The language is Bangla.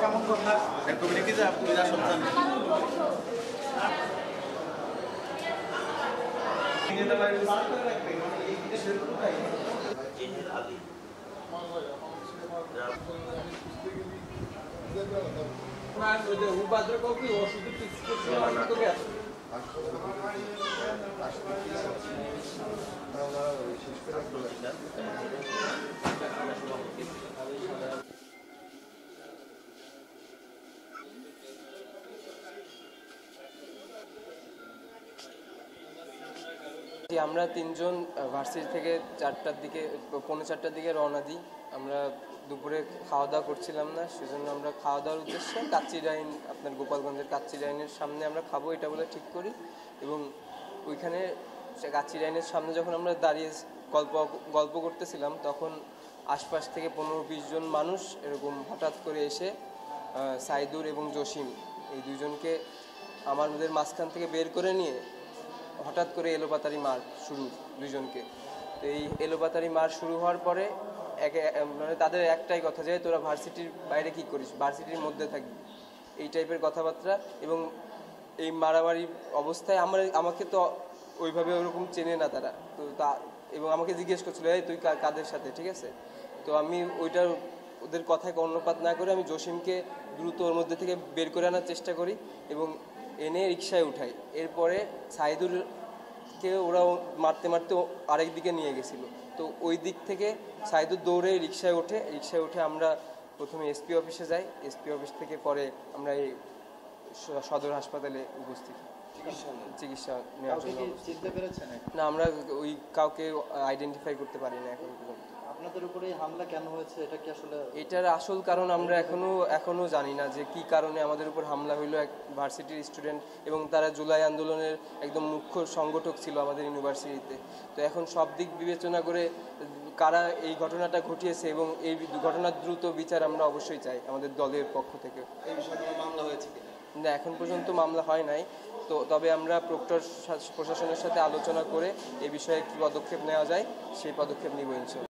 কেমন কথা কবিতা কি যা পূজা সন্তান আমরা তিনজন ভার্সিটি থেকে 4টার দিকে 4:45টার দিকে রওনা দিই। আমরা দুপুরে খাওয়া দাওয়া করছিলাম না, সেজন্য আমরা খাওয়া দাওয়ার উদ্দেশ্যে কাচ্চিডাইন, আপনার গোপালগঞ্জের কাচ্চিডাইনের সামনে আমরা খাবো এটা বলে ঠিক করি। এবং ওইখানে সে কাচ্চিডাইনের সামনে যখন আমরা দাঁড়িয়ে গল্প করতেছিলাম, তখন আশপাশ থেকে 15-20 জন মানুষ এরকম হঠাৎ করে এসে সাইদুর এবং জসিম এই দুইজনকে আমাদের মাঝখান থেকে বের করে নিয়ে হঠাৎ করে এলোপাতারি মার শুরু দুইজনকে। তো এই এলোপাতারি মার শুরু হওয়ার পরে মানে তাদের একটাই কথা, যে তোরা ভার্সিটির বাইরে কি করিস, ভার্সিটির মধ্যে থাকবি, এই টাইপের কথাবার্তা। এবং এই মারামারি অবস্থায় আমাকে তো ওইভাবে ওরকম চেনে না তারা, তো এবং আমাকে জিজ্ঞেস করছিল এই তুই কাদের সাথে, ঠিক আছে। তো আমি ওইটার ওদের কথায় কর্ণপাত না করে আমি জসিমকে দ্রুত ওর মধ্যে থেকে বের করে আনার চেষ্টা করি এবং এনে রিক্সায় উঠাই। এরপরে সাইদুরকে ওরা মারতে মারতে আরেক দিকে নিয়ে গেছিলো। তো ওই দিক থেকে সাইদুর দৌড়ে রিক্সায় উঠে আমরা প্রথমে এসপি অফিসে যাই। এসপি অফিস থেকে পরে আমরা এই সদর হাসপাতালে উপস্থিত চিকিৎসা নেওয়ার জন্য। না, আমরা ওই কাউকে আইডেন্টিফাই করতে পারি না এখন পর্যন্ত। আপনাদের উপরে হামলা কেন হয়েছে, এটা কি আসলে এটার আসল কারণ আমরা এখনো জানি না, যে কি কারণে আমাদের উপর হামলা হইলো। এক ভার্সিটির স্টুডেন্ট এবং তারা জুলাই আন্দোলনের একদম মুখ্য সংগঠক ছিল আমাদের ইউনিভার্সিটিতে। তো এখন সব দিক বিবেচনা করে কারা এই ঘটনাটা ঘটিয়েছে এবং এই ঘটনার দ্রুত বিচার আমরা অবশ্যই চাই আমাদের দলের পক্ষ থেকে। এই বিষয়ে কোনো মামলা হয়েছে কিনা? না, এখন পর্যন্ত মামলা হয় নাই। তবে আমরা প্রক্টর প্রশাসনের সাথে আলোচনা করে এই বিষয়ে কী পদক্ষেপ নেওয়া যায় সেই পদক্ষেপ নিব ইনশাআল্লাহ।